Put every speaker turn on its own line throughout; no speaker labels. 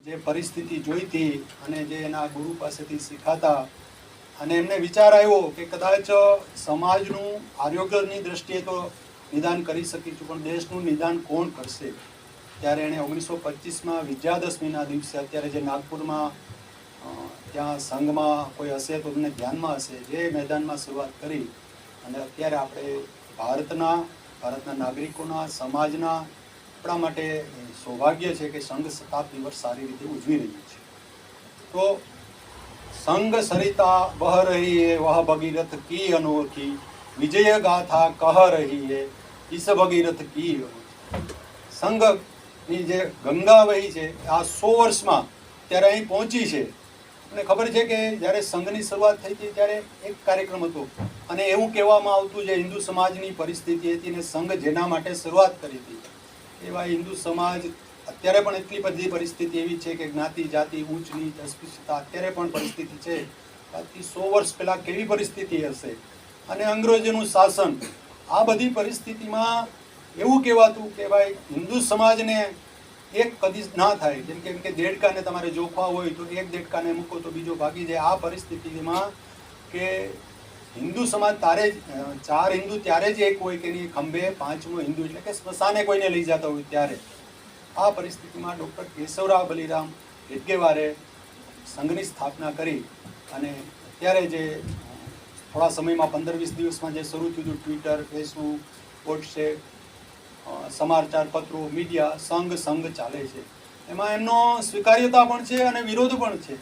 જે પરિસ્થિતિ જોઈતી અને જે એના ગુરુ પાસેથી શીખાતા અને એમને વિચાર આવ્યો કે કદાચ સમાજનું આરોગ્યની દ્રષ્ટિએ તો નિદાન કરી શકીશું, પણ દેશનું નિદાન કોણ કરશે? ત્યારે એણે 1925માં વિજયાદશમીના દિવસે, અત્યારે જે નાગપુરમાં ત્યાં સંઘમાં કોઈ હશે તો તમને ધ્યાનમાં હશે, જે મેદાનમાં શરૂઆત કરી અને અત્યારે આપણે ભારતના નાગરિકોના, સમાજના, આપણા માટે સૌભાગ્ય છે કે સંઘ શતાબ્દી વર્ષ સારી રીતે ઉજવી રહ્યું છે. તો સંગ સરિતા બહ રહી હે વહ ભગીરથ કી અનોખી, વિજય ગાથા કહ રહી હે ઇસ ભગીરથ કી અનોખી. સંઘની જે ગંગા વહી છે આ 100 વર્ષમાં ત્યારે અહીં પહોંચી છે. અને ખબર છે કે જ્યારે સંઘની શરૂઆત થઈ હતી ત્યારે એક કાર્યક્રમ હતો અને એવું કહેવામાં આવતું જે હિન્દુ સમાજની પરિસ્થિતિ હતી ને સંઘ જેના માટે શરૂઆત કરી હતી એવા હિન્દુ સમાજ અત્યારે પણ એટલી બધી પરિસ્થિતિ એવી છે કે જ્ઞાતિ જાતિ ઊંચ નીચ અસ્પૃશ્યતા અત્યારે પણ પરિસ્થિતિ છે. આજથી 100 વર્ષ પહેલાં કેવી પરિસ્થિતિ હશે અને અંગ્રેજોનું શાસન, આ બધી પરિસ્થિતિમાં એવું કહેવાતું કે ભાઈ હિન્દુ સમાજને એક કદી ના થાય, જેમ કે દેડકાને તમારે જોખવા હોય તો એક દેડકાને મૂકો તો બીજો ભાગી જાય. આ પરિસ્થિતિમાં કે હિન્દુ સમાજ તારે જ 4 હિન્દુ ત્યારે જ એક હોય કે એની ખંભે 5મો હિન્દુ, એટલે કે સ્મશાને કોઈને લઈ જતા હોય ત્યારે. આ પરિસ્થિતિમાં ડૉક્ટર કેશવરાવ બલિરામ હેડગેવારે સંઘની સ્થાપના કરી અને અત્યારે જે થોડા સમયમાં 15-20 દિવસમાં જે શરૂ થયું હતું, ટ્વિટર, ફેસબુક, વોટ્સએપ, સમાચાર પત્રો, મીડિયા, સંઘ ચાલે છે. એમાં એમનો સ્વીકાર્યતા પણ છે અને વિરોધ પણ છે,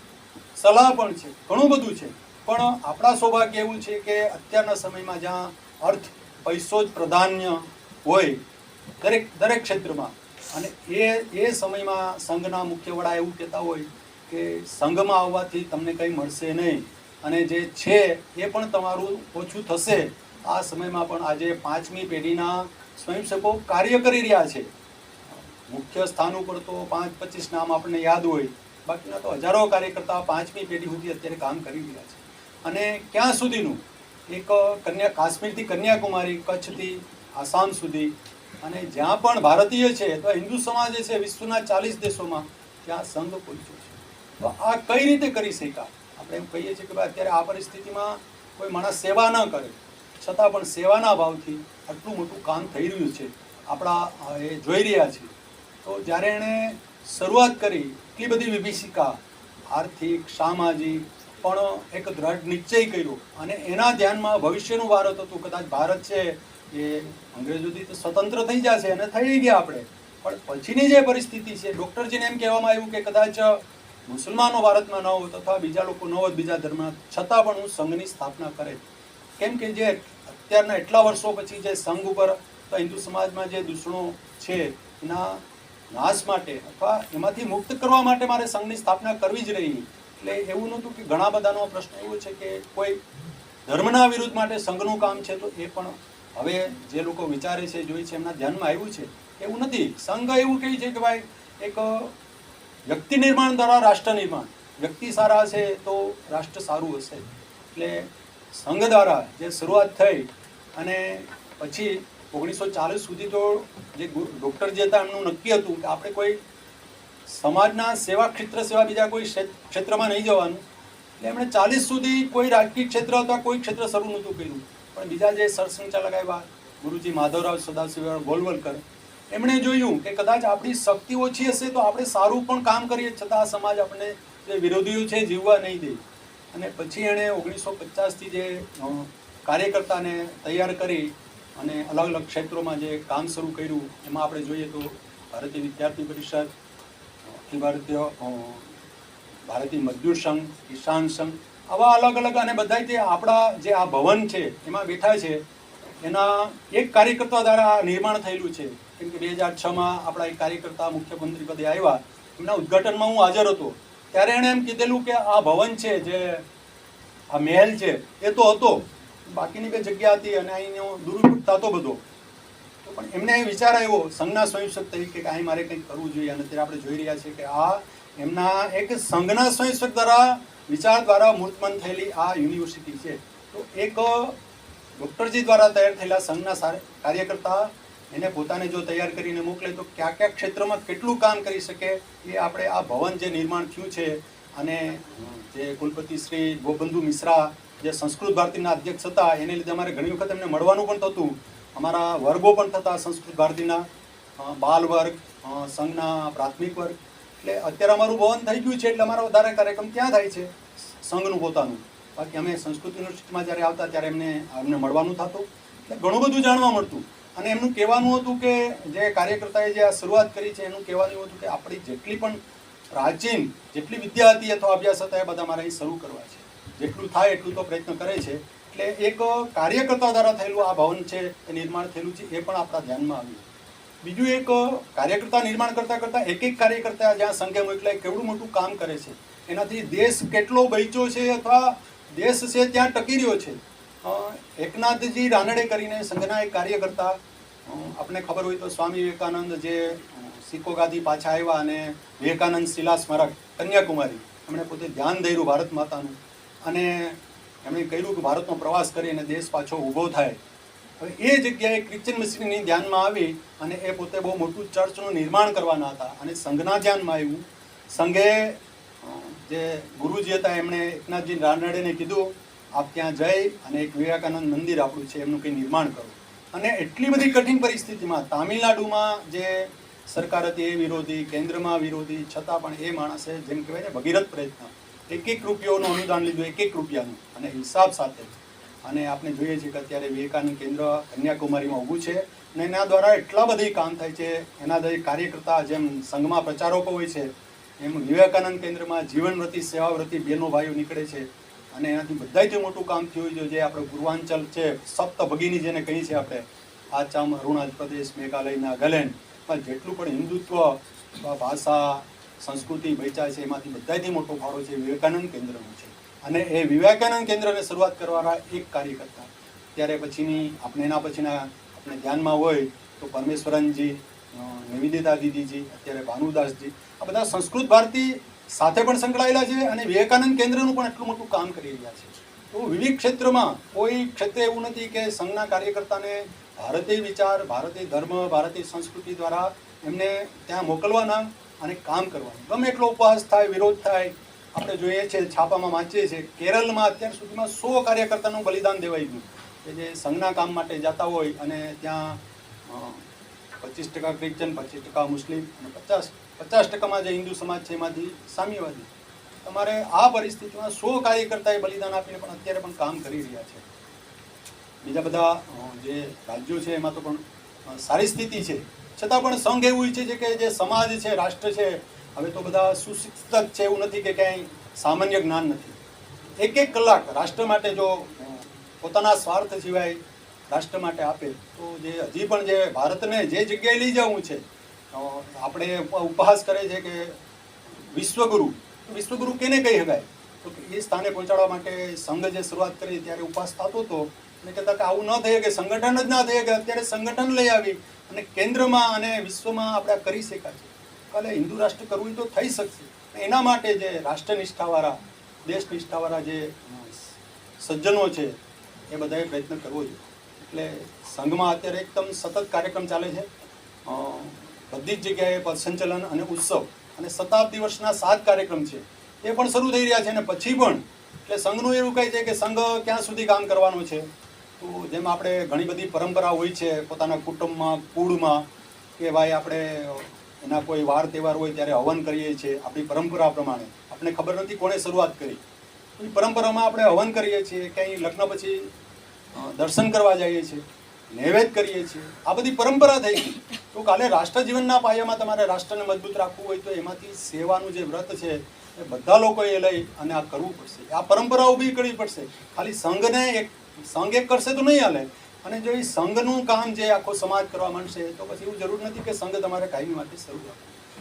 સલાહ પણ છે, ઘણું બધું છે. પણ આપણા સૌભાગ્ય એવું છે કે અત્યારના સમયમાં જ્યાં અર્થ, પૈસો જ પ્રાધાન્ય હોય દરેક ક્ષેત્રમાં, અને એ સમયમાં સંઘના મુખ્ય વડા એવું કહેતા હોય કે સંઘમાં આવવાથી તમને કંઈ મળશે નહીં અને જે છે એ પણ તમારું ઓછું થશે. આ સમયમાં પણ આજે 5મી પેઢીના સ્વયંસેવકો કાર્ય કરી રહ્યા છે. મુખ્ય સ્થાન ઉપર તો 5-25 નામ આપણને યાદ હોય, બાકીના તો હજારો કાર્યકર્તા 5મી પેઢી સુધી અત્યારે કામ કરી રહ્યા છે. અને ક્યાં સુધીનું, એક કાશ્મીરથી કન્યાકુમારી, કચ્છથી આસામ સુધી, અને જ્યાં પણ ભારતીય છે તો હિન્દુ સમાજ છે વિશ્વના 40 દેશોમાં ત્યાં સંઘ પહોંચ્યો છે. તો આ કઈ રીતે કરી શક્યા? આપણે એમ કહીએ છીએ કે ભાઈ અત્યારે આ પરિસ્થિતિમાં કોઈ માણસ સેવા ન કરે છતાં પણ સેવાના ભાવથી આટલું મોટું કામ થઈ રહ્યું છે, આપણા એ જોઈ રહ્યા છીએ. તો જ્યારે એણે શરૂઆત કરી, એટલી બધી વિભીષિકા, આર્થિક, સામાજિક, પણ એક દ્રઢ નિશ્ચય કર્યો અને એના ધ્યાનમાં ભવિષ્યનું ભારત હતું. કદાચ ભારત છે એ અંગ્રેજોથી તો સ્વતંત્ર થઈ જશે અને થઈ ગયા આપણે, પણ પછીની જે પરિસ્થિતિ છે, ડૉક્ટરજીને એમ કહેવામાં આવ્યું કે કદાચ મુસલમાનો ભારતમાં ન હોત અથવા બીજા લોકો ન હોત બીજા ધર્મના, છતાં પણ હું સંઘની સ્થાપના કરે. કેમ કે જે અત્યારના એટલા વર્ષો પછી જે સંઘ ઉપર હિન્દુ સમાજમાં જે દૂષણો છે એના નાશ માટે અથવા એમાંથી મુક્ત કરવા માટે મારે સંઘની સ્થાપના કરવી જ રહી. એટલે એવું નહોતું કે ઘણા બધાનો પ્રશ્ન એવો છે કે કોઈ ધર્મના વિરુદ્ધ માટે સંઘનું કામ છે, તો એ પણ હવે જે લોકો વિચારે છે, જોઈ છે, એમના ધ્યાનમાં આવ્યું છે. એવું નથી. સંઘ એવું કહે છે કે ભાઈ એક વ્યક્તિ નિર્માણ દ્વારા રાષ્ટ્ર નિર્માણ, વ્યક્તિ સારા હશે તો રાષ્ટ્ર સારું હશે. એટલે સંઘ દ્વારા જે શરૂઆત થઈ અને પછી 1940 સુધી તો જે ડૉક્ટર જે હતા એમનું નક્કી હતું કે આપણે કોઈ સમાજના સેવા ક્ષેત્ર સિવાય બીજા કોઈ ક્ષેત્રમાં નહીં જવાનું. એટલે એમણે 40 સુધી કોઈ રાજકીય ક્ષેત્ર અથવા કોઈ ક્ષેત્ર શરૂ નહોતું કર્યું. પણ બીજા જે સરસંઘચાલક આવ્યા, ગુરુજી માધવરાવ સદાશિવ ગોલવલકર, એમણે જોયું કે કદાચ આપણી શક્તિ ઓછી હશે તો આપણે સારું પણ કામ કરીએ છતાં આ સમાજ આપણને જે વિરોધીઓ છે જીવવા નહીં દે. અને પછી એણે 1950થી જે કાર્યકર્તાને તૈયાર કરી અને અલગ અલગ ક્ષેત્રોમાં જે કામ શરૂ કર્યું, એમાં આપણે જોઈએ તો ભારતીય વિદ્યાર્થી પરિષદ, અખિલ ભારતીય મજદૂર સંઘ, કિસાન સંઘ, આવા અલગ અલગ, અને બધા તે આપણા જે આ ભવન છે એમાં બેઠા છે એના એક કાર્યકર્તા દ્વારા નિર્માણ થયેલું છે. કેમ કે 2006માં આપણા એક કાર્યકર્તા મુખ્યમંત્રી પદે આવ્યા, એમના ઉદ્ઘાટનમાં હું હાજર હતો. ત્યારે એણે એમ કીધેલું કે આ ભવન છે, જે આ મહેલ છે એ તો હતો, બાકીની બે જગ્યા હતી અને અહીંનો દુરુપયોગ થતો બધો. તો પણ એમને વિચાર આવ્યો સંઘના સ્વયંસેવક તરીકે કે અહીં મારે કંઈક કરવું જોઈએ. અને અત્યારે આપણે જોઈ રહ્યા છીએ કે આ એમના એક સંઘના સ્વયંસેવક દ્વારા વિચાર દ્વારા મૂર્તમંત થયેલી આ યુનિવર્સિટી છે. તો એક ડૉક્ટરજી દ્વારા તૈયાર થયેલા સંઘના કાર્યકર્તા એને પોતાને જો તૈયાર કરીને મોકલે તો કયા ક્ષેત્રમાં કેટલું કામ કરી શકે એ આપણે આ ભવન જે નિર્માણ થયું છે અને જે કુલપતિ શ્રી ગોબંધુ મિશ્રા જે સંસ્કૃત ભારતીના અધ્યક્ષ હતા એને લીધે અમારે ઘણી વખત એમને મળવાનું પણ થતું, અમારા વર્ગો પણ થતા સંસ્કૃત ભારતીના, બાલ વર્ગ, સંઘના પ્રાથમિક વર્ગ. એટલે અત્યારે અમારું ભવન થઈ ગયું છે એટલે અમારો વધારે કાર્યક્રમ ત્યાં થાય છે સંઘનું પોતાનું. બાકી અમે સંસ્કૃત યુનિવર્સિટીમાં જ્યારે આવતા ત્યારે અમને મળવાનું થતું, એટલે ઘણું બધું જાણવા મળતું. અને એમનું કહેવાનું હતું કે જે કાર્યકર્તાએ જે આ શરૂઆત કરી છે એનું કહેવાનું હતું કે આપણી જેટલી પણ પ્રાચીન જેટલી વિદ્યા હતી અથવા અભ્યાસ હતા એ બધા મારે અહીં શરૂ કરવા છે, જેટલું થાય એટલું તો પ્રયત્ન કરે છે. એટલે એક કાર્યકર્તા દ્વારા થયેલું આ ભવન છે એ નિર્માણ થયેલું છે એ પણ આપણા ધ્યાનમાં આવ્યું. બીજું એક કાર્યકર્તા નિર્માણ કરતાં એક કાર્યકર્તા જ્યાં સંઘે મોકલાય કેવડું મોટું કામ કરે છે, એનાથી દેશ કેટલો બચ્યો છે અથવા દેશ છે ત્યાં ટકી રહ્યો છે. એકનાથજી રાનડે કરીને સંઘના એક કાર્યકર્તા, આપણે ખબર હોય તો સ્વામી વિવેકાનંદ જે સિક્કો ગાદી પાછા આવ્યા અને વિવેકાનંદ શિલા સ્મારક કન્યાકુમારી એમણે પોતે ધ્યાન ધર્યું ભારત માતાનું અને એમણે કહ્યું કે ભારતનો પ્રવાસ કરી અને દેશ પાછો ઊભો થાય. હવે એ જગ્યાએ ક્રિશ્ચન મિશનની ધ્યાનમાં આવી અને એ પોતે બહુ મોટું ચર્ચનું નિર્માણ કરવાના હતા અને સંઘના ધ્યાનમાં આવ્યું. સંઘે જે ગુરુજી હતા એમણે એકનાથજી રાનડેને કીધું આપ ત્યાં જઈ અને એક વિવેકાનંદ મંદિર આપણું છે એમનું કંઈ નિર્માણ કરો. અને એટલી બધી કઠિન પરિસ્થિતિમાં તામિલનાડુમાં જે સરકાર હતી એ વિરોધી, કેન્દ્રમાં વિરોધી, છતાં પણ એ માણસે જેમ કહેવાય ને ભગીરથ પ્રયત્ન, એક રૂપિયાનું અનુદાન લીધું, એક રૂપિયાનું અને હિસાબ સાથે. અને આપણે જોઈએ છીએ કે અત્યારે વિવેકાનંદ કેન્દ્ર કન્યાકુમારીમાં ઊભું છે અને એના દ્વારા એટલા બધી કામ થાય છે. એના દરેક કાર્યકર્તા જેમ સંઘમાં પ્રચારકો હોય છે એમ વિવેકાનંદ કેન્દ્રમાં જીવનવ્રતી સેવાવ્રતી બહેનો ભાઈઓ નીકળે છે અને એનાથી બધાથી મોટું કામ થયું છે જે આપણે પૂર્વાંચલ છે, સપ્તભગીની જેને કહીએ છીએ આપણે, આસામ, અરુણાચલ પ્રદેશ, મેઘાલય, નાગાલેન્ડમાં જેટલું પણ હિન્દુત્વ, ભાષા, સંસ્કૃતિ બચ્યા છે એમાંથી બધાથી મોટો ફાળો છે વિવેકાનંદ કેન્દ્રનો છે. અને એ વિવેકાનંદ કેન્દ્રને શરૂઆત કરવાના એક કાર્યકર્તા ત્યારે પછીની એના પછીના આપણે ધ્યાનમાં હોય તો પરમેશ્વરનજી, નિવેદિતા દીદીજી, અત્યારે ભાનુદાસજી, આ બધા સંસ્કૃત ભારતી સાથે પણ સંકળાયેલા છે અને વિવેકાનંદ કેન્દ્રનું પણ એટલું મોટું કામ કરી રહ્યા છે. તો વિવિધ ક્ષેત્રમાં કોઈ ક્ષેત્ર એવું નથી કે સંઘના કાર્યકર્તાને ભારતીય વિચાર, ભારતીય ધર્મ, ભારતીય સંસ્કૃતિ દ્વારા એમને ત્યાં મોકલવાના અને કામ કરવાનું. ગમે એટલો ઉપવાસ થાય, વિરોધ થાય, આપણે જોઈએ છીએ છાપામાં વાંચીએ છીએ કેરળમાં અત્યાર સુધીમાં 100 કાર્યકર્તાનું બલિદાન દેવાઈ ગયું કે જે સંઘના કામ માટે જતા હોય અને ત્યાં 25% ક્રિશ્ચન, 25% મુસ્લિમ અને 50% જે હિન્દુ સમાજ છે એમાંથી સામ્યવાદી. તમારે આ પરિસ્થિતિમાં 100 કાર્યકર્તાએ બલિદાન આપીને પણ અત્યારે પણ કામ કરી રહ્યા છે. બીજા બધા જે રાજ્યો છે એમાં તો પણ સારી સ્થિતિ છે, છતાં પણ સંઘ એવું ઈચ્છે છે કે જે સમાજ છે, રાષ્ટ્ર છે, હવે તો બધા સુશિક્ષિત છે, એવું નથી કે ક્યાંય સામાન્ય જ્ઞાન નથી. એક કલાક રાષ્ટ્ર માટે જો પોતાના સ્વાર્થ સિવાય રાષ્ટ્ર માટે આપે તો જે હજી પણ જે ભારતને જે જગ્યાએ લઈ જવું છે, આપણે ઉપહાસ કરે છે કે વિશ્વગુરુ કેને કહી શકાય, તો એ સ્થાને પહોંચાડવા માટે સંઘ જે શરૂઆત કરી ત્યારે ઉપહાસ થતો હતો અને કહેતા કે આવું ન થઈ કે સંગઠન જ ના થઈ કે અત્યારે સંગઠન લઈ આવી અને કેન્દ્રમાં અને વિશ્વમાં આપણે કરી શકાય છે. કાલે હિન્દુ રાષ્ટ્ર કરવું તો થઈ શકશે. એના માટે જે રાષ્ટ્રનિષ્ઠાવાળા, દેશનિષ્ઠાવાળા જે સજ્જનો છે એ બધાએ પ્રયત્ન કરવો જોઈએ. એટલે સંઘમાં અત્યારે એકદમ સતત કાર્યક્રમ ચાલે છે. બધી જ જગ્યાએ પથસંચલન અને ઉત્સવ અને શતાબ્દી વર્ષના 7 કાર્યક્રમ છે એ પણ શરૂ થઈ રહ્યા છે અને પછી પણ એટલે સંઘનું એવું કહે છે કે સંઘ ક્યાં સુધી કામ કરવાનો છે. તો જેમ આપણે ઘણી બધી પરંપરા હોય છે પોતાના કુટુંબમાં, કુળમાં, કે ભાઈ આપણે એના કોઈ વાર તહેવાર હોય ત્યારે હવન કરીએ છીએ આપણી પરંપરા પ્રમાણે. આપણે ખબર નથી કોણે શરૂઆત કરી, એ પરંપરામાં આપણે હવન કરીએ છીએ, ક્યાંય લગ્ન પછી દર્શન કરવા જઈએ છીએ, નૈવેદ્ય કરીએ છીએ, આ બધી પરંપરા થઈ ગઈ. તો કાલે રાષ્ટ્ર જીવનના પાયામાં તમારે રાષ્ટ્રને મજબૂત રાખવું હોય તો એમાંથી સેવાનું જે વ્રત છે એ બધા લોકોએ લઈ અને આ કરવું પડશે. આ પરંપરા ઊભી કરવી પડશે. ખાલી સંઘ એક કરશે તો નહીં હાલે. અને જો એ સંઘનું કામ જે આખો સમાજ કરવા માંડશે તો પછી એવું જરૂર નથી કે સંઘ તમારે કાયમી માટે શરૂ કરે.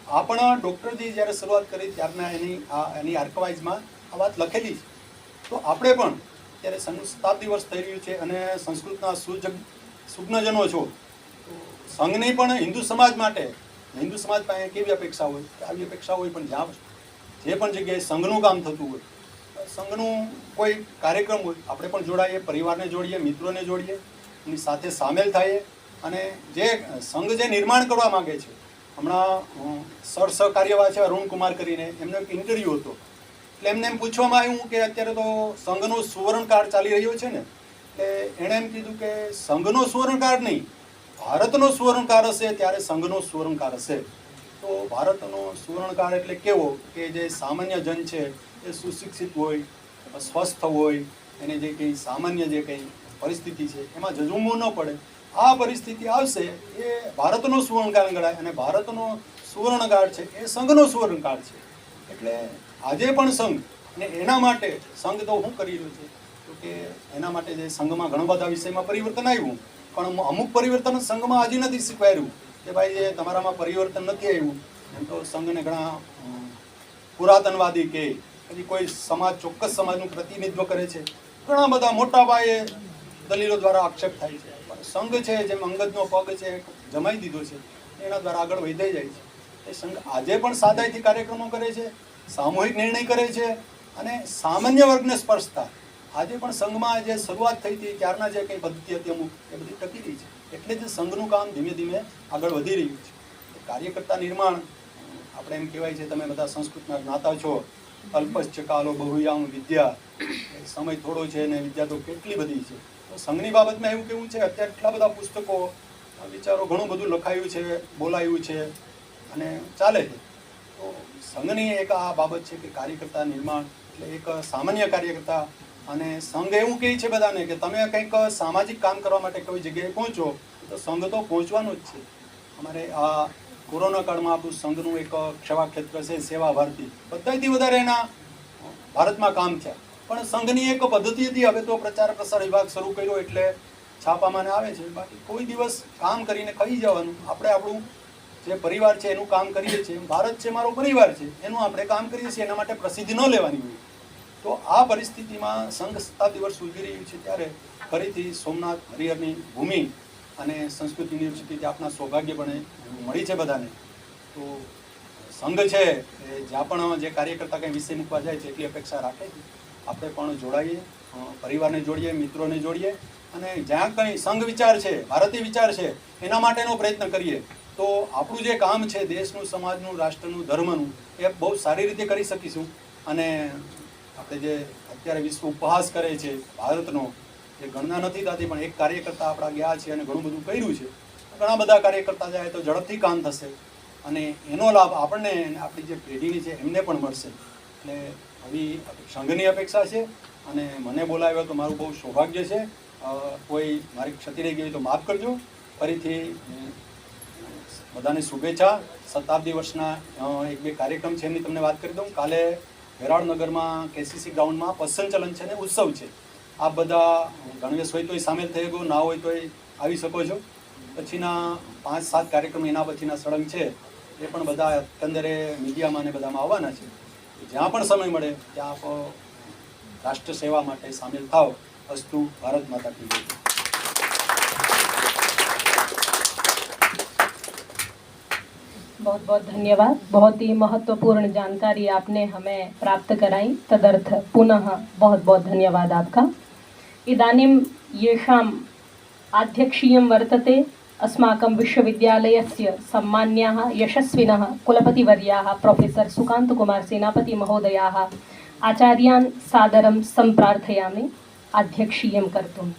આ પણ ડૉક્ટરજી જ્યારે શરૂઆત કરી ત્યારના એની આર્કવાઇઝમાં આ વાત લખેલી છે. તો આપણે પણ ત્યારે સંઘનું શતાબ્દી વર્ષ થઈ રહ્યું છે અને સંસ્કૃતના સુજ્ઞજનો છો તો સંઘની પણ હિન્દુ સમાજ માટે, હિન્દુ સમાજ પાસે કેવી અપેક્ષા હોય, આવી અપેક્ષા હોય પણ જ્યાં જે પણ જગ્યાએ સંઘનું કામ થતું હોય, સંઘનું કોઈ કાર્યક્રમ હોય, આપણે પણ જોડાઈએ, પરિવારને જોડીએ, મિત્રોને જોડીએ, એની સાથે સામેલ થઈએ અને જે સંઘ જે નિર્માણ કરવા માગે છે, હમણાં સહકાર્યવાહ છે અરુણ કુમાર કરીને, એમનો એક ઇન્ટરવ્યૂ હતો, એટલે એમને એમ પૂછવામાં આવ્યું કે અત્યારે તો સંઘનો સુવર્ણકાળ ચાલી રહ્યો છે ને, એટલે એણે એમ કીધું કે સંઘનો સુવર્ણકાળ નહીં, ભારતનો સુવર્ણકાળ હશે ત્યારે સંઘનો સુવર્ણકાળ હશે. તો ભારતનો સુવર્ણકાળ એટલે કેવો કે જે સામાન્ય જન છે એ સુશિક્ષિત હોય, સ્વસ્થ હોય, એને જે કંઈ સામાન્ય જે કંઈ પરિસ્થિતિ છે એમાં ઝઝૂમવું ન પડે, આ પરિસ્થિતિ આવશે એ ભારતનો સુવર્ણકાળ ગણાય. અને ભારતનો સુવર્ણકાળ છે એ સંઘનો સુવર્ણકાળ છે. એટલે આજે પણ સંઘ, અને એના માટે સંઘ તો શું કરી રહ્યું છે તો કે એના માટે જે સંઘમાં ઘણા બધા વિષયમાં પરિવર્તન આવ્યું, પણ અમુક પરિવર્તન સંઘમાં હજી નથી સ્વીકાર્યું કે ભાઈ જે તમારામાં પરિવર્તન નથી આવ્યું. એમ તો સંઘને ઘણા પુરાતનવાદી કે પછી કોઈ સમાજ, ચોક્કસ સમાજનું પ્રતિનિધિત્વ કરે છે, ઘણા બધા મોટા પાયે દલીલો દ્વારા આક્ષેપ થાય છે. પણ સંઘ છે જેમ અંગદનો પગ છે જમાઈ દીધો છે, એના દ્વારા આગળ વધી જાય છે. એ સંઘ આજે પણ સાદાઈથી કાર્યક્રમો કરે છે, સામૂહિક નિર્ણય કરે છે, અને સામાન્ય વર્ગને સ્પર્શતા આજે પણ સંઘમાં જે શરૂઆત થઈ હતી ત્યારના જે કંઈ પદ્ધતિ હતી અમુક એ બધી ટકી રહી છે. એટલે જ સંઘનું કામ ધીમે ધીમે આગળ વધી રહ્યું છે. કાર્યકર્તા નિર્માણ આપણે એમ કહેવાય છે, તમે બધા સંસ્કૃતના જ્ઞાતા છો, અલ્પશ્ચ કાલો બહુયામ વિદ્યા, સમય થોડો છે અને વિદ્યા તો કેટલી બધી છે. તો સંઘની બાબતમાં એવું કેવું છે, અત્યારે એટલા બધા પુસ્તકો, વિચારો, ઘણું બધું લખાયું છે, બોલાયું છે અને ચાલે છે. તો સંઘની એક આ બાબત છે કે કાર્યકર્તા નિર્માણ એટલે એક સામાન્ય કાર્યકર્તા. અને સંઘ એવું કહે છે બધાને કે તમે કંઈક સામાજિક કામ કરવા માટે કોઈ જગ્યાએ પહોંચો તો સંઘ તો પહોંચવાનું જ છે. અમારે આ કોરોના કાળમાં આપણું સંઘનું એક સેવા ક્ષેત્ર છે સેવા ભારતી, બધાથી વધારે એના ભારતમાં કામ થયા. પણ સંઘની એક પદ્ધતિ હતી, હવે તો પ્રચાર પ્રસાર વિભાગ શરૂ કર્યો એટલે છાપામાં આવે છે. બાકી કોઈ દિવસ કામ કરીને ખાઈ જવાનું. આપણે આપણું જે પરિવાર છે એનું કામ કરીએ છીએ, ભારત છે મારો પરિવાર છે, એનું આપણે કામ કરીએ છીએ, એના માટે પ્રસિદ્ધિ ન લેવાની હોય. તો આ પરિસ્થિતિમાં સંઘ શતાબ્દી વર્ષ ઉજવી રહ્યું છે ત્યારે ફરીથી સોમનાથ હરિહરની ભૂમિ અને સંસ્કૃત યુનિવર્સિટી આપણા સૌભાગ્ય પણ મળી છે બધાને. તો સંઘ છે એ જ્યાં પણ જે કાર્યકર્તા કંઈ વિષય મૂકવા જાય છે એટલી અપેક્ષા રાખે છે. આપણે પણ જોડાઈએ, પરિવારને જોડીએ, મિત્રોને જોડીએ, અને જ્યાં કંઈ સંઘ વિચાર છે, ભારતીય વિચાર છે, એના માટેનો પ્રયત્ન કરીએ તો આપણું જે કામ છે દેશનું, સમાજનું, રાષ્ટ્રનું, ધર્મનું, એ બહુ સારી રીતે કરી શકીશું. અને આપણે જે અત્યારે વિશ્વ ઉપહાસ કરે છે ભારતનો, એ ગણના નથી થતી, પણ એક કાર્યકર્તા આપણા ગયા છે અને ઘણું બધું કર્યું છે. ઘણા બધા કાર્યકર્તા જાય તો ઝડપથી કામ થશે અને એનો લાભ આપણને, આપણી જે પેઢીની છે એમને પણ મળશે. એટલે આવી સંઘની અપેક્ષા છે. અને મને બોલાવ્યો તો મારું બહુ સૌભાગ્ય છે. કોઈ મારી ક્ષતિ રહી ગઈ તો માફ કરજો. ફરીથી બધાને શુભેચ્છા. શતાબ્દી વર્ષના એક બે કાર્યક્રમ છે એમની તમને વાત કરી દઉં. કાલે વેરાળનગરમાં કેસીસી ગ્રાઉન્ડમાં પસંચલન છે ને ઉત્સવ છે. આપ બધા ગણવેશ હોય તોય સામેલ થઈ શકો, ના હોય તોય આવી શકો છો. પછીના 5-7 કાર્યક્રમ એના પછીના સળંગ છે એ પણ બધા એકંદરે મીડિયામાં ને બધામાં આવવાના છે. જ્યાં પણ સમય મળે ત્યાં આપ રાષ્ટ્ર સેવા માટે સામેલ થાવ. અસ્તુ. ભારત માતા કી જય.
बहुत बहुत धन्यवाद. बहुत ही महत्वपूर्ण जानकारी आपने हमें प्राप्त कराई. तदर्थ पुनः बहुत बहुत धन्यवाद आपका. इदानीं येषाम् आध्यक्षीयं वर्तते अस्माकं विश्वविद्यालयस्य सम्मान्याः यशस्विनः कुलपतिवर्याः प्रोफेसर् सुकान्तकुमार सेनापति महोदयाः आचार्यान् सादरं सम्प्रार्थयामि आध्यक्षीयं कर्तुम्.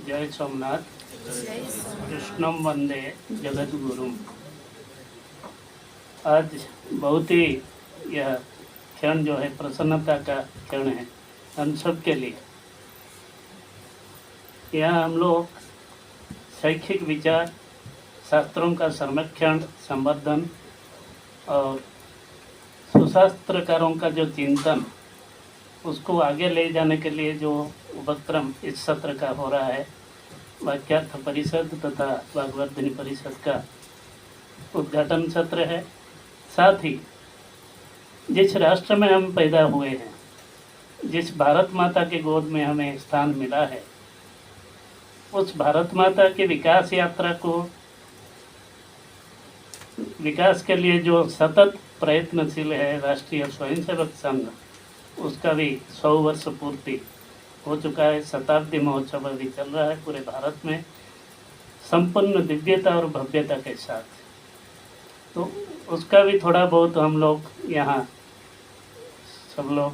जय सोमनाथ. कृष्णम वंदे जगत गुरु. आज बहुत ही यह क्षण जो है प्रसन्नता का क्षण है हम सब के लिए. यहाँ हम लोग शैक्षिक विचार, शास्त्रों का संरक्षण, संवर्धन और सुशास्त्रकारों का जो चिंतन, उसको आगे ले जाने के लिए जो उपक्रम इस सत्र का हो रहा है, वाक्यार्थ परिषद तथा वाग्वर्धिनी परिषद का उद्घाटन सत्र है. साथ ही जिस राष्ट्र में हम पैदा हुए हैं, जिस भारत माता के गोद में हमें स्थान मिला है, उस भारत माता की विकास यात्रा को, विकास के लिए जो सतत प्रयत्नशील है राष्ट्रीय स्वयंसेवक संघ, उसका भी 100 वर्ष पूर्ति हो चुका है। शताब्दी महोत्सव अभी चल रहा है पूरे भारत में, संपन्न दिव्यता और भव्यता के साथ। तो उसका भी थोड़ा बहुत हम लोग यहाँ सब लोग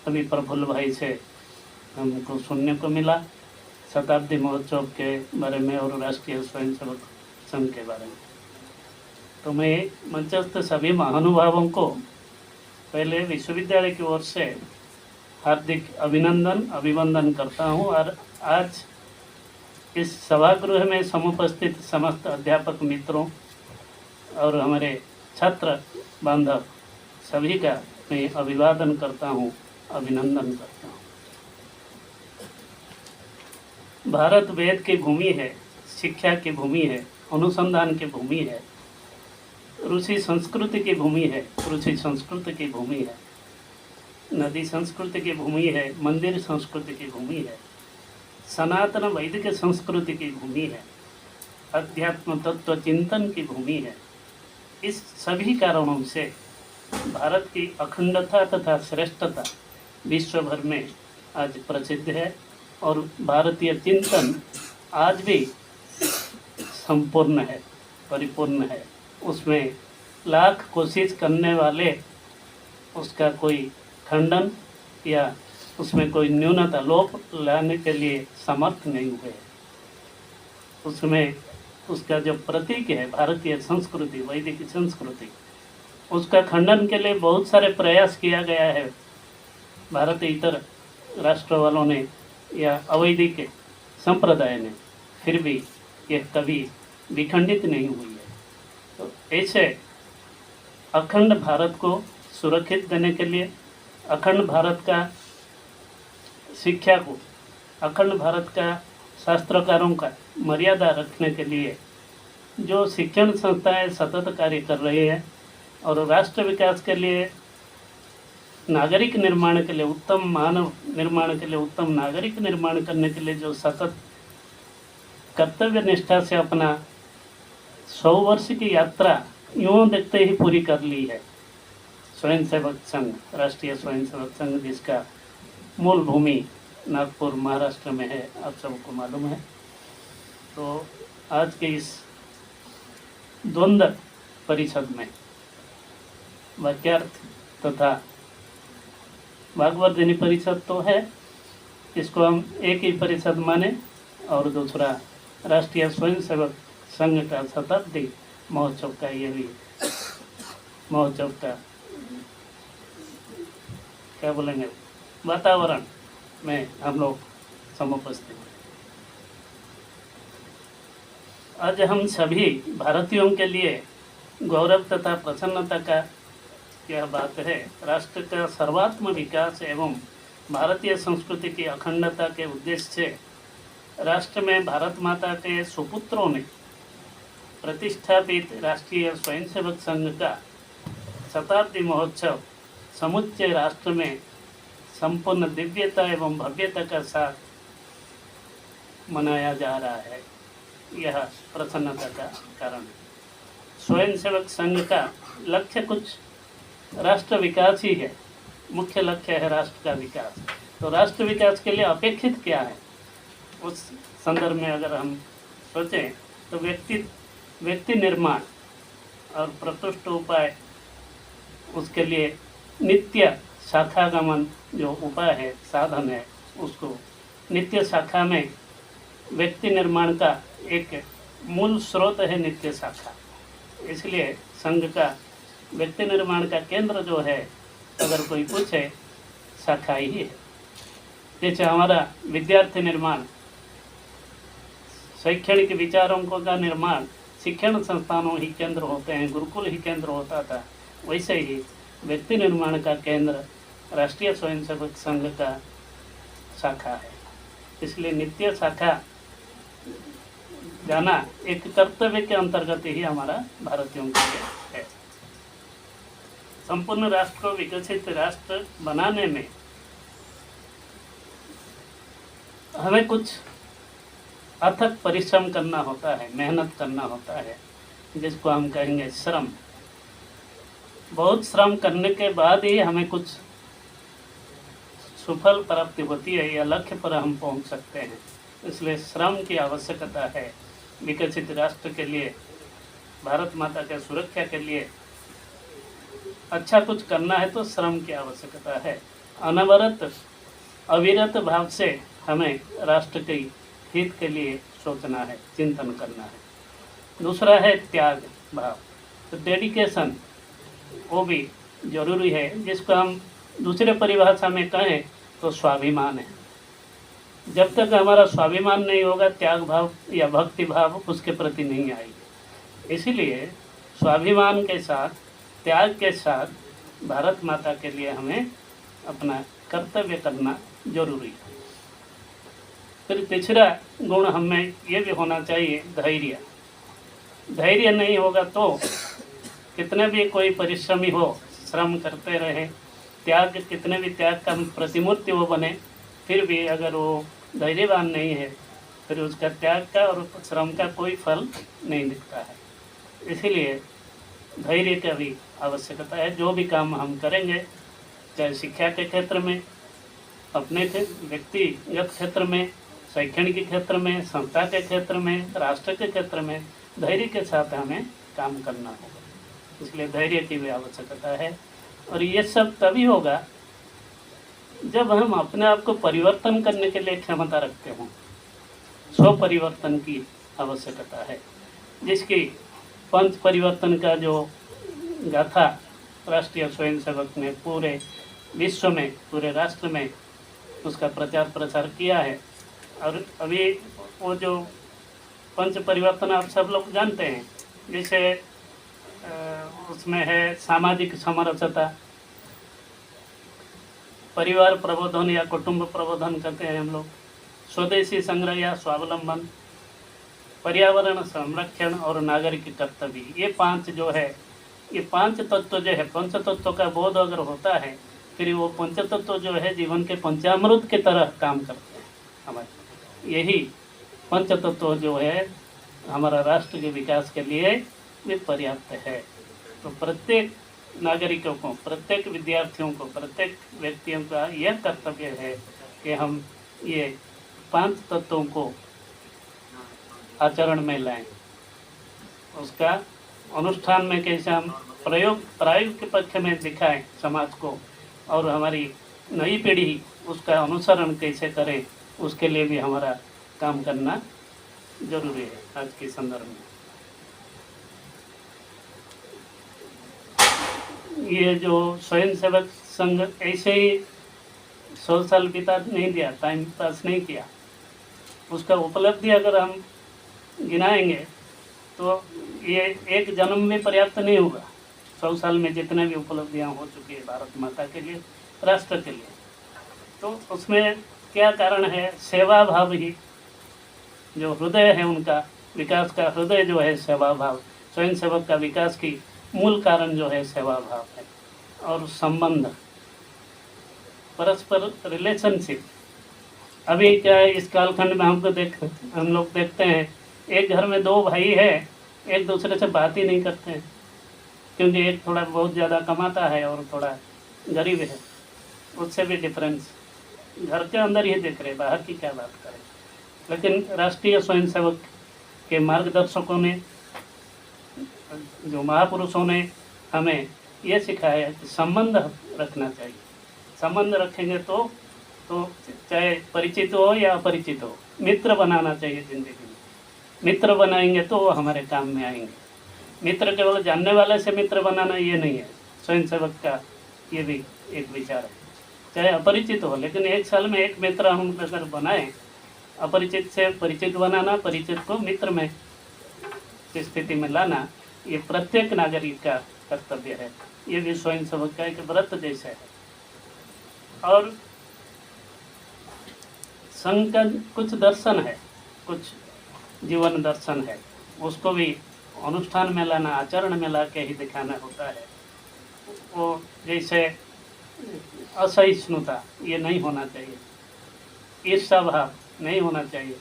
अभी प्रफुल्ल भाई से हमको सुनने को मिला, शताब्दी महोत्सव के बारे में और राष्ट्रीय स्वयंसेवक संघ के बारे में। तो मैं मंचस्थ सभी महानुभावों को पहले विश्वविद्यालय की ओर से हार्दिक अभिवंदन करता हूँ। और आज इस सभागृह में समुपस्थित समस्त अध्यापक मित्रों और हमारे छात्र बांधव सभी का मैं अभिवादन करता हूँ, अभिनंदन करता हूँ। भारत वेद की भूमि है, शिक्षा की भूमि है, अनुसंधान की भूमि है, ऋषि संस्कृति की भूमि है, ऋषि संस्कृति की भूमि है, नदी संस्कृति की भूमि है, मंदिर संस्कृति की भूमि है, सनातन वैदिक संस्कृति की भूमि है, अध्यात्म तत्व चिंतन की भूमि है। इस सभी कारणों से भारत की अखंडता तथा श्रेष्ठता विश्व भर में आज प्रसिद्ध है और भारतीय चिंतन आज भी संपूर्ण है, परिपूर्ण है। उसमें लाख कोशिश करने वाले उसका कोई खंडन या उसमें कोई न्यूनता लोप लाने के लिए समर्थ नहीं हुए। उसमें उसका जो प्रतीक है भारतीय संस्कृति, वैदिक संस्कृति, उसका खंडन के लिए बहुत सारे प्रयास किया गया है भारत इतर राष्ट्र वालों ने या अवैदिक संप्रदाय ने, फिर भी यह कभी विखंडित नहीं हुई है। तो ऐसे अखंड भारत को सुरक्षित देने के लिए, अखंड भारत का शिक्षा को, अखंड भारत का शास्त्रकारों का मर्यादा रखने के लिए जो शिक्षण संस्थाएं सतत कार्य कर रही है और राष्ट्र विकास के लिए, नागरिक निर्माण के लिए, उत्तम मानव निर्माण के लिए, उत्तम नागरिक निर्माण करने के लिए जो सतत कर्तव्य निष्ठा से अपना 100 वर्ष की यात्रा यूँ देखते ही पूरी कर ली है स्वयंसेवक संघ, राष्ट्रीय स्वयंसेवक संघ, जिसका मूल भूमि नागपुर महाराष्ट्र में है, आप सबको मालूम है। तो आज के इस द्वंद्व परिषद में वाक्यार्थ तथा भागवर्धिनी परिषद तो है, इसको हम एक ही परिषद माने, और दूसरा राष्ट्रीय स्वयंसेवक संघ का शताब्दी महोत्सव का ये भी महोत्सव का क्या बोलेंगे वातावरण में हम लोग समुपस्थित हैं। आज हम सभी भारतीयों के लिए गौरव तथा प्रसन्नता का यह बात है, राष्ट्र का सर्वात्म विकास एवं भारतीय संस्कृति की अखंडता के उद्देश्य से राष्ट्र में भारत माता के सुपुत्रों ने प्रतिष्ठापित राष्ट्रीय स्वयंसेवक संघ का शताब्दी महोत्सव समुच्चय राष्ट्र में संपूर्ण दिव्यता एवं भव्यता के साथ मनाया जा रहा है। यह प्रसन्नता का कारण है। स्वयंसेवक संघ का लक्ष्य कुछ राष्ट्र विकास ही है, मुख्य लक्ष्य है राष्ट्र का विकास। तो राष्ट्र विकास के लिए अपेक्षित क्या है, उस संदर्भ में अगर हम सोचें तो व्यक्ति निर्माण और प्रकृष्ट उपाय, उसके लिए नित्य शाखागमन जो उपाय है, साधन है, उसको नित्य शाखा में व्यक्ति निर्माण का एक मूल स्रोत है नित्य शाखा। इसलिए संघ का व्यक्ति निर्माण का केंद्र जो है, अगर कोई पूछे, शाखा ही है। जैसे हमारा विद्यार्थी निर्माण, शैक्षणिक विचारों का निर्माण शिक्षण संस्थानों ही केंद्र होते हैं, गुरुकुल ही केंद्र होता था, वैसे ही व्यक्ति निर्माण का केंद्र राष्ट्रीय स्वयंसेवक संघ का शाखा है। इसलिए नित्य शाखा जाना एक कर्तव्य के अंतर्गत ही हमारा भारतीयों के लिए है। संपूर्ण राष्ट्र को विकसित राष्ट्र बनाने में हमें कुछ अथक परिश्रम करना होता है, मेहनत करना होता है, जिसको हम कहेंगे श्रम। बहुत श्रम करने के बाद ही हमें कुछ सुफल प्राप्ति होती है या लक्ष्य पर हम पहुंच सकते हैं। इसलिए श्रम की आवश्यकता है। विकसित राष्ट्र के लिए, भारत माता के सुरक्षा के लिए अच्छा कुछ करना है तो श्रम की आवश्यकता है। अनवरत अविरत भाव से हमें राष्ट्र के हित के लिए सोचना है, चिंतन करना है। दूसरा है त्याग भाव, तो डेडिकेशन वो भी जरूरी है, जिसको हम दूसरे परिभाषा में कहें तो स्वाभिमान है। जब तक हमारा स्वाभिमान नहीं होगा, त्याग भाव या भक्ति भाव उसके प्रति नहीं आएगी। इसीलिए स्वाभिमान के साथ, त्याग के साथ भारत माता के लिए हमें अपना कर्तव्य करना जरूरी है। फिर तीसरा गुण हमें ये भी होना चाहिए, धैर्य। धैर्य नहीं होगा तो कितने भी कोई परिश्रमी हो, श्रम करते रहे, त्याग कितने भी त्याग का प्रतिमूर्ति वो बने, फिर भी अगर वो धैर्यवान नहीं है, फिर उसका त्याग का और श्रम का कोई फल नहीं दिखता है। इसीलिए धैर्य का भी आवश्यकता है। जो भी काम हम करेंगे, चाहे शिक्षा के क्षेत्र में, अपने व्यक्तिगत क्षेत्र में, शैक्षणिक क्षेत्र में, संस्था के क्षेत्र में, राष्ट्र के क्षेत्र में, धैर्य के साथ हमें काम करना होगा। इसलिए धैर्य की भी आवश्यकता है। और ये सब तभी होगा जब हम अपने आप को परिवर्तन करने के लिए क्षमता रखते हों। स्व परिवर्तन की आवश्यकता है, जिसकी पंच परिवर्तन का जो गाथा राष्ट्रीय स्वयंसेवक ने पूरे विश्व में, पूरे राष्ट्र में उसका प्रचार प्रसार किया है। और अभी वो जो पंच परिवर्तन आप सब लोग जानते हैं, जैसे उसमें है सामाजिक समरसता, परिवार प्रबोधन या कुटुंब प्रबोधन कहते हैं हम लोग, स्वदेशी संग्रह या स्वावलंबन, पर्यावरण संरक्षण और नागरिक कर्तव्य। ये पांच जो है, ये पांच तत्व जो है, पंच तत्व का बोध अगर होता है, फिर वो पंच तत्व जो है जीवन के पंचामृत की तरह काम करते हैं हमारे। यही पंच तत्व जो है हमारा राष्ट्र के विकास के लिए भी पर्याप्त है। तो प्रत्येक नागरिकों को, प्रत्येक विद्यार्थियों को, प्रत्येक व्यक्तियों का यह कर्तव्य है कि हम ये पांच तत्वों को आचरण में लाएं। उसका अनुष्ठान में कैसे हम प्रायोग के पक्ष में दिखाएं समाज को, और हमारी नई पीढ़ी उसका अनुसरण कैसे करे, उसके लिए भी हमारा काम करना जरूरी है आज के संदर्भ में। ये जो स्वयंसेवक संघ ऐसे ही 100 साल बिता नहीं दिया, टाइम पास नहीं किया, उसका उपलब्धि अगर हम गिनाएंगे तो ये एक जन्म में पर्याप्त नहीं होगा। 100 साल में जितने भी उपलब्धियां हो चुकी है भारत माता के लिए, राष्ट्र के लिए, तो उसमें क्या कारण है? सेवा भाव ही, जो हृदय है उनका विकास का हृदय जो है सेवा भाव। स्वयंसेवक का विकास की मूल कारण जो है सेवा भाव है। और संबंध, परस्पर रिलेशनशिप। अभी क्या है, इस कालखंड में हम लोग देखते हैं, एक घर में 2 भाई है, एक दूसरे से बात ही नहीं करते हैं, क्योंकि एक थोड़ा बहुत ज़्यादा कमाता है और थोड़ा गरीब है। उससे भी डिफरेंस घर के अंदर ही देख रहे, बाहर की क्या बात करें। लेकिन राष्ट्रीय स्वयंसेवक के मार्गदर्शकों ने, जो महापुरुषों ने हमें ये सिखाया कि संबंध रखना चाहिए। संबंध रखेंगे तो चाहे परिचित हो या अपरिचित हो, मित्र बनाना चाहिए ज़िंदगी में। मित्र बनाएंगे तो वो हमारे काम में आएंगे। मित्र केवल जानने वाले से मित्र बनाना ये नहीं है, स्वयंसेवक का ये भी एक विचार है। चाहे अपरिचित हो, लेकिन 1 साल में एक मित्र हम अगर बनाएं, अपरिचित से परिचित बनाना, परिचित को मित्र में स्थिति में लाना, ये प्रत्येक नागरिक का कर्तव्य है। ये भी स्वयंसेवक का एक व्रत जैसा है। और संघ का कुछ दर्शन है, कुछ जीवन दर्शन है, उसको भी अनुष्ठान में लाना, आचरण में ला के ही दिखाना होता है। वो जैसे असहिष्णुता, ये नहीं होना चाहिए, ईर्ष्या भाव नहीं होना चाहिए,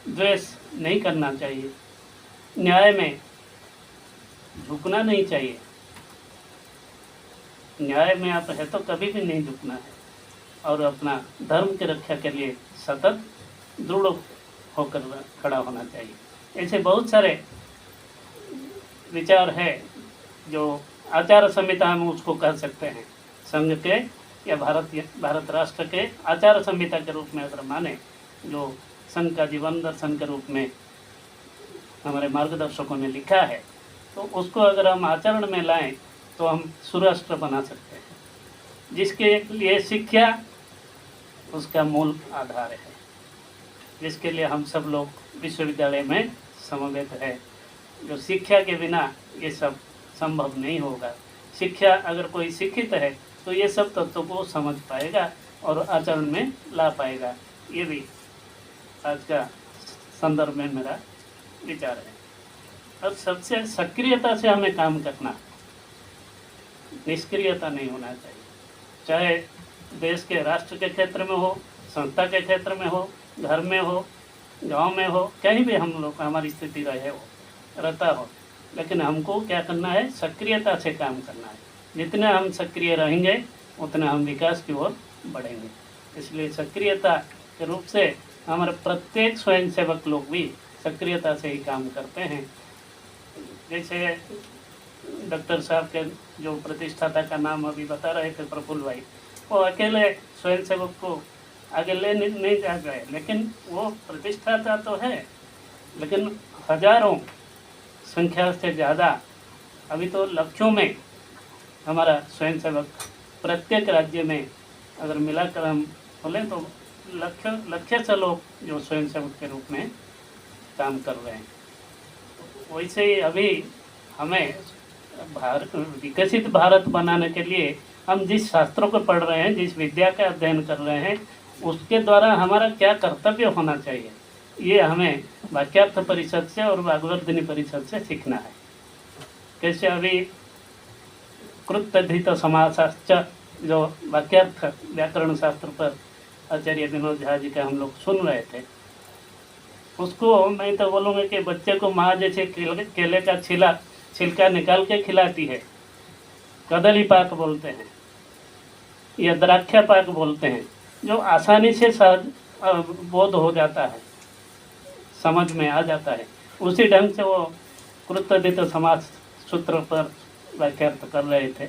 द्वेष नहीं करना चाहिए, न्याय में झुकना नहीं चाहिए। न्याय में आप है तो कभी भी नहीं झुकना है। और अपना धर्म की रक्षा के लिए सतत दृढ़ होकर खड़ा होना चाहिए। ऐसे बहुत सारे विचार है जो आचार संहिता हम उसको कह सकते हैं, संघ के या भारत राष्ट्र के आचार संहिता के रूप में अगर माने, जो संघ का जीवन दर्शन के रूप में हमारे मार्गदर्शकों ने लिखा है, तो उसको अगर हम आचरण में लाएं तो हम सुराष्ट्र बना सकते हैं, जिसके लिए शिक्षा उसका मूल आधार है, जिसके लिए हम सब लोग विश्वविद्यालय में समवेत है। जो शिक्षा के बिना ये सब संभव नहीं होगा। शिक्षा, अगर कोई शिक्षित है तो ये सब तत्वों को समझ पाएगा और आचरण में ला पाएगा। ये भी आज का संदर्भ में मेरा विचार है। अब सबसे सक्रियता से हमें काम करना, निष्क्रियता नहीं होना चाहिए। चाहे देश के राष्ट्र के क्षेत्र में हो, संस्था के क्षेत्र में हो, घर में हो, गांव में हो, कहीं भी हम लोग हमारी स्थिति रहता हो, लेकिन हमको क्या करना है? सक्रियता से काम करना है। जितने हम सक्रिय रहेंगे उतना हम विकास की ओर बढ़ेंगे। इसलिए सक्रियता के रूप से हमारे प्रत्येक स्वयंसेवक लोग भी सक्रियता से ही काम करते हैं। जैसे डॉक्टर साहब के जो प्रतिष्ठाता का नाम अभी बता रहे थे, प्रफुल्ल भाई, वो अकेले स्वयंसेवक को आगे ले नहीं जा गए, लेकिन वो प्रतिष्ठाता तो है, लेकिन हजारों संख्या से ज़्यादा अभी तो लक्षों में हमारा स्वयंसेवक प्रत्येक राज्य में अगर मिलाकर हम बोलें तो लक्ष्य से लोग जो स्वयंसेवक के रूप में काम कर रहे हैं। वैसे ही अभी हमें विकसित भारत बनाने के लिए हम जिस शास्त्रों को पढ़ रहे हैं, जिस विद्या का अध्ययन कर रहे हैं, उसके द्वारा हमारा क्या कर्तव्य होना चाहिए, ये हमें वाक्यार्थ परिषद से और वाग्वर्धिनी परिषद से सीखना है। कैसे अभी कृतधित समासाश्च, जो वाक्यार्थ व्याकरण शास्त्र पर आचार्य विनोद झा जी का हम लोग सुन रहे थे, उसको मैं तो बोलूँगा कि बच्चे को माँ जैसे केले का छिलका निकाल के खिलाती है, कदली पाक बोलते हैं या द्राक्षा पाक बोलते हैं, जो आसानी से बोध हो जाता है, समझ में आ जाता है। उसी ढंग से वो कृतधित समास सूत्र पर व्याख्यात कर रहे थे।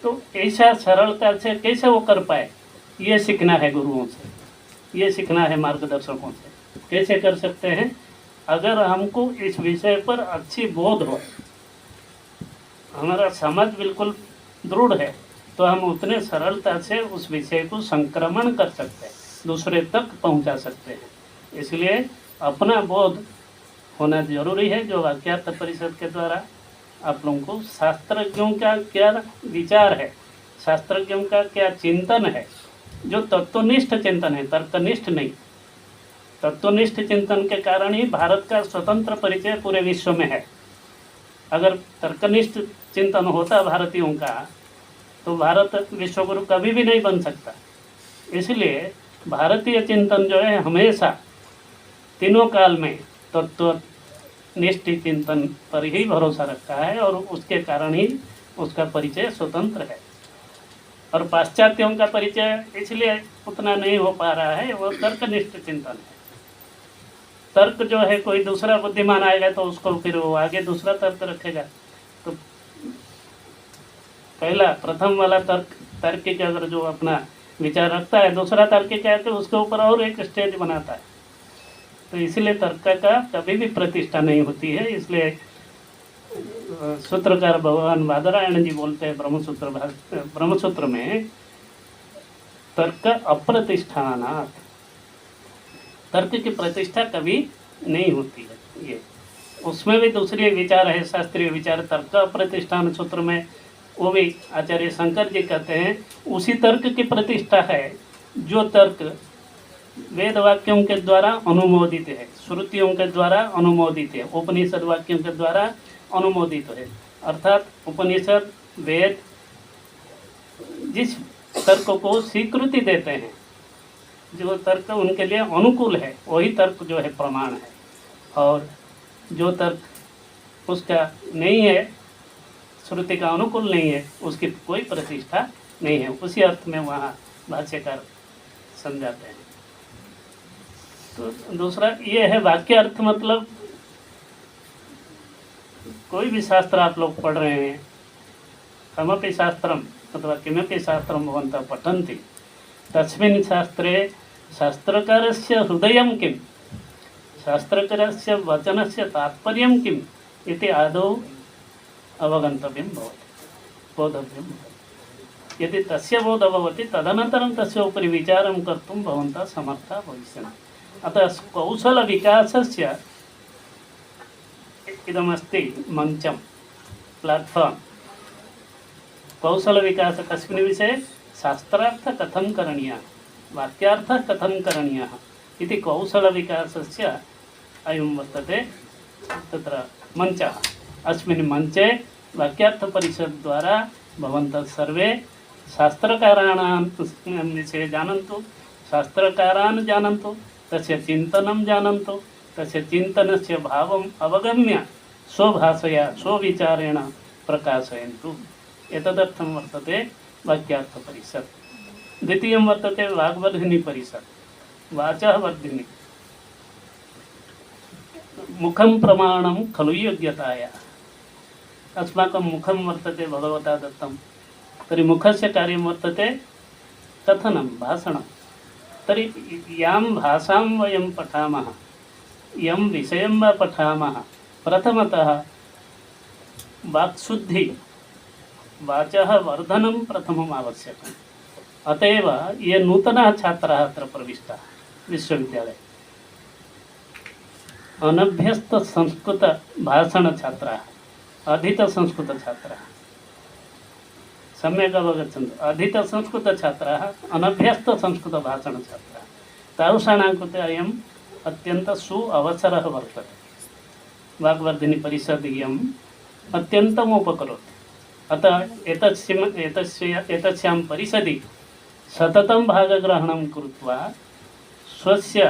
तो ऐसा सरलता से कैसे वो कर पाए, ये सीखना है गुरुओं से, ये सीखना है मार्गदर्शकों से। कैसे कर सकते हैं? अगर हमको इस विषय पर अच्छी बोध हो, हमारा समझ बिल्कुल दृढ़ है, तो हम उतने सरलता से उस विषय को संक्रमण कर सकते हैं, दूसरे तक पहुंचा सकते हैं। इसलिए अपना बोध होना जरूरी है। जो वाक्यार्थ परिषद के द्वारा आप लोगों को शास्त्रज्ञों का क्या विचार है, शास्त्रज्ञों का क्या चिंतन है, जो तत्वनिष्ठ चिंतन है, तर्कनिष्ठ नहीं। तत्वनिष्ठ चिंतन के कारण ही भारत का स्वतंत्र परिचय पूरे विश्व में है। अगर तर्कनिष्ठ चिंतन होता भारतीयों का, तो भारत विश्वगुरु कभी भी नहीं बन सकता। इसलिए भारतीय चिंतन जो है हमेशा तीनों काल में तत्वनिष्ठ चिंतन पर ही भरोसा रखा है, और उसके कारण ही उसका परिचय स्वतंत्र है। और पाश्चात्यों का परिचय इसलिए उतना नहीं हो पा रहा है, वो तर्कनिष्ठ चिंतन है। तर्क जो है, कोई दूसरा बुद्धिमान आएगा तो उसको फिर वो आगे दूसरा तर्क रखेगा। तो प्रथम वाला तार्किक अगर जो अपना विचार रखता है, दूसरा तार्किक है तो उसके ऊपर और एक स्टेज बनाता है। तो इसलिए तर्क का कभी भी प्रतिष्ठा नहीं होती है। इसलिए सूत्रकार भगवान बादरायण जी बोलते हैं ब्रह्मसूत्र में, तर्क अप्रतिष्ठानात्, तर्क की प्रतिष्ठा कभी नहीं होती है। ये उसमें भी दूसरे विचार है, शास्त्रीय विचार। तर्क अप्रतिष्ठान सूत्र में वो भी आचार्य शंकर जी कहते हैं, उसी तर्क की प्रतिष्ठा है जो तर्क वेद वाक्यों के द्वारा अनुमोदित है, श्रुतियों के द्वारा अनुमोदित है, उपनिषद वाक्यों के द्वारा अनुमोदित है। अर्थात उपनिषद वेद जिस तर्क को स्वीकृति देते हैं, जो तर्क उनके लिए अनुकूल है, वही तर्क जो है प्रमाण है। और जो तर्क उसका नहीं है, श्रुति का अनुकूल नहीं है, उसकी कोई प्रतिष्ठा नहीं है। उसी अर्थ में वहाँ भाष्यकार समझाते हैं। तो दूसरा ये है वाक्य अर्थ, मतलब कोई भी शास्त्र आप लोग पढ़ रहे हैं, कमपि शास्त्रम अथवा किमपि शास्त्रम भवन्तः पठन्ति, तस्मिन् शास्त्रे शास्त्रकारस्य हृदयं किं, शास्त्रकारस्य वचनस्य तात्पर्यं किम् इति आदौ अवगन्तव्यं भवति, बोधव्यं भवति। यदि तस्य बोधः भवति तदनन्तरं तस्य उपरि विचारं कर्तुं भवन्तः समर्थाः भविष्यन्ति। अतः कौशलविकासस्य इदमस्ति मञ्चं, प्लाट्फार्म्। कौशलविकासः कस्मिन् विषये? शास्त्रार्थः कथं करणीयः, वाक्यार्थः कथं करणीयः इति कौशलविकासस्य अयं वर्तते तत्र मञ्चः। अस्मिन् मञ्चे वाक्यार्थपरिषद् द्वारा भवन्तः सर्वे शास्त्रकाराणां विषये जानन्तु, शास्त्रकारान् जानन्तु, तस्य चिन्तनं जानन्तु, तस्य चिन्तनस्य भावम् अवगम्य स्वभाषया स्वविचारेण प्रकाशयन्तु। एतदर्थं वर्तते वाक्यार्थपरिषत्। द्वितीयं वर्तते वाग्वर्धिनीपरिषत्, वाचः वर्धिनी। मुखं प्रमाणं खलु योग्यतायाः। अस्माकं मुखं वर्तते भगवता दत्तं, तर्हि मुखस्य कार्यं वर्तते कथनं, भाषणं। तर्हि यां भाषां वयं पठामः, यं विषयं वा पठामः, प्रथमतः वाक्शुद्धि, वाचः वर्धनं प्रथमम् आवश्यकम्। अत एव ये नूतनाः छात्राः अत्र प्रविष्टाः विश्वविद्यालये, अनभ्यस्तसंस्कृतभाषणछात्राः, अधीतसंस्कृतछात्राः, सम्यक् अवगच्छन्तु। अधीतसंस्कृतछात्राः, अनभ्यस्तसंस्कृतभाषणछात्राः, तादृशानां कृते अयम् अत्यन्तं सु अवसरः वर्तते। वाग्वर्धिनीपरिषद् इयम् अत्यन्तम् उपकरोति। अतः एतस्यां परिषदि सततं भागग्रहणं कृत्वा स्वस्य